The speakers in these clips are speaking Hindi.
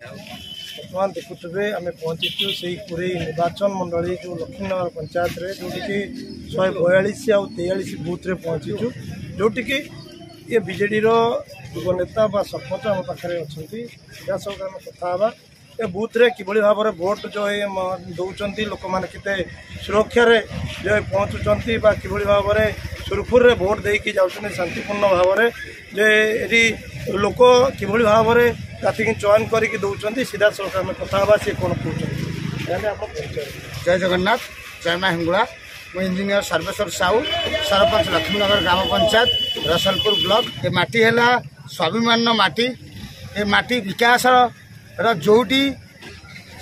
बर्तमान देखुए आम पहुँचीचु से पूरे निर्वाचन मंडली जो लक्ष्मीनगर पंचायत रे जोटि 142 आउ 43 बूथ रे पहुँचीचु जोटि ये बीजेडी युव नेता बा सरपंच आम पाखे अच्छा या सब आम कथा ए बूथ रे किभली भाव में भोट जो दौरान लोक मैंने केते सुरक्षा जो पहुँचुंट बा किभली भाव में सुरखुर रे भोट देकी जाउछन शांतिपूर्ण भाव में जे एटी लोक किभली भाव में राति चयन करके दौरान सीधा सड़क आम कथा सी कौन कहते जय जगन्नाथ जय माँ हिंगुला मु इंजीनियर सर्वेश्वर साहू सरपंच लक्ष्मीनगर ग्राम पंचायत रसलपुर ब्लॉक ये माटी है स्वाभिमान माटी ये माटी विकास जोटी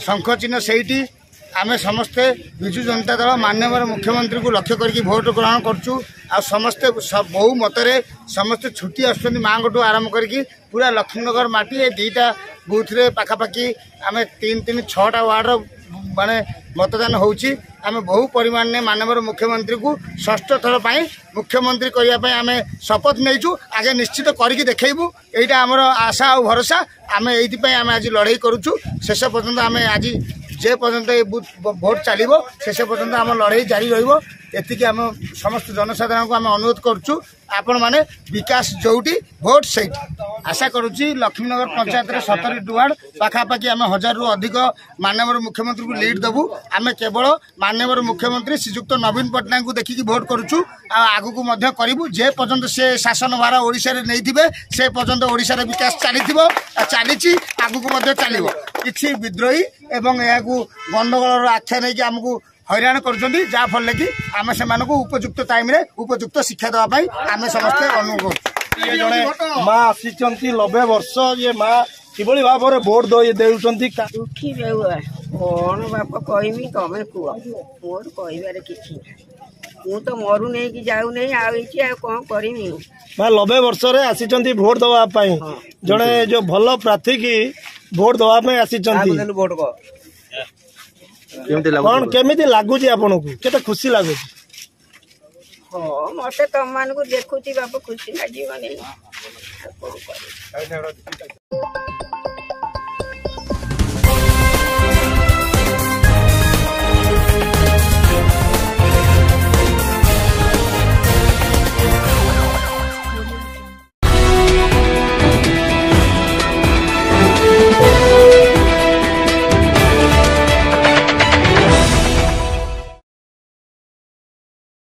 शंखचिन्ह से आमे समस्ते विजु जनता दल माननीय मुख्यमंत्री को लक्ष्य करके भोट ग्रहण करचु आ समस्ते बहु मतरे समस्ते छुट्टी आसुछन मांगठू आरंभ करके पूरा लक्ष्मीनगर माटी ये दुईटा बूथ रे पाखापाखि आमे 3-6टा वार्ड माने मतदान होउची आमे बहु परिमाण ने माननीय मुख्यमंत्री को षष्ठ थर पाई मुख्यमंत्री करने आमे शपथ नहींचु आगे निश्चित करके देखैबू एटा हमर आशा और भरोसा आमे एइति आमे आज लड़ाई करूछु शेष पर्यंत आमे आज जे पर्यंत ये भोट चलो शेष पर्यंत आम लड़ाई जारी रही आम समस्त जनसाधारण को आम अनुरोध करुचु आपण माने विकास जोटी भोट से आशा करुच्ची लक्ष्मीनगर पंचायत रे 70 वार्ड पाखापाखि आम 1000 रु अधिक माननीय मुख्यमंत्री को लीड देबू आम केवल माननीय मुख्यमंत्री श्रीजुक्त नवीन पट्टनायक को देखिकी भोट करुचु आगु को मध्य करिबू जे पर्यंत से शासन भार ओडिशा रे नैथिबे से पर्यंत ओडिशा रे विकास चलीथिबो चलीची आगु को मध्य चलिबो किछि विद्रोही एवं याकू गंडगोल आख्या नहीं कि आमको हैरान करफल कि आम से उपयुक्त टाइम रे उपयुक्त शिक्षा देवाई आम समस्ते अनुरोध ये जड़े माँ आसी 90 वर्ष ये माँ किभली भाव में भोट दुखी कौन बाप कहमी तमें कह मोर कह कि मु तो मरु नहीं कि जाऊ नहीं आई कौन करमी माँ 90 वर्ष रे आसी भोट दवाई जड़े जो भल प्रार्थी की भोट दवाई आसी भोट कौन केमिति लागुची आपन को केते खुशी लागुची हाँ मते तुम मान को देखुची बाप खुशी लगी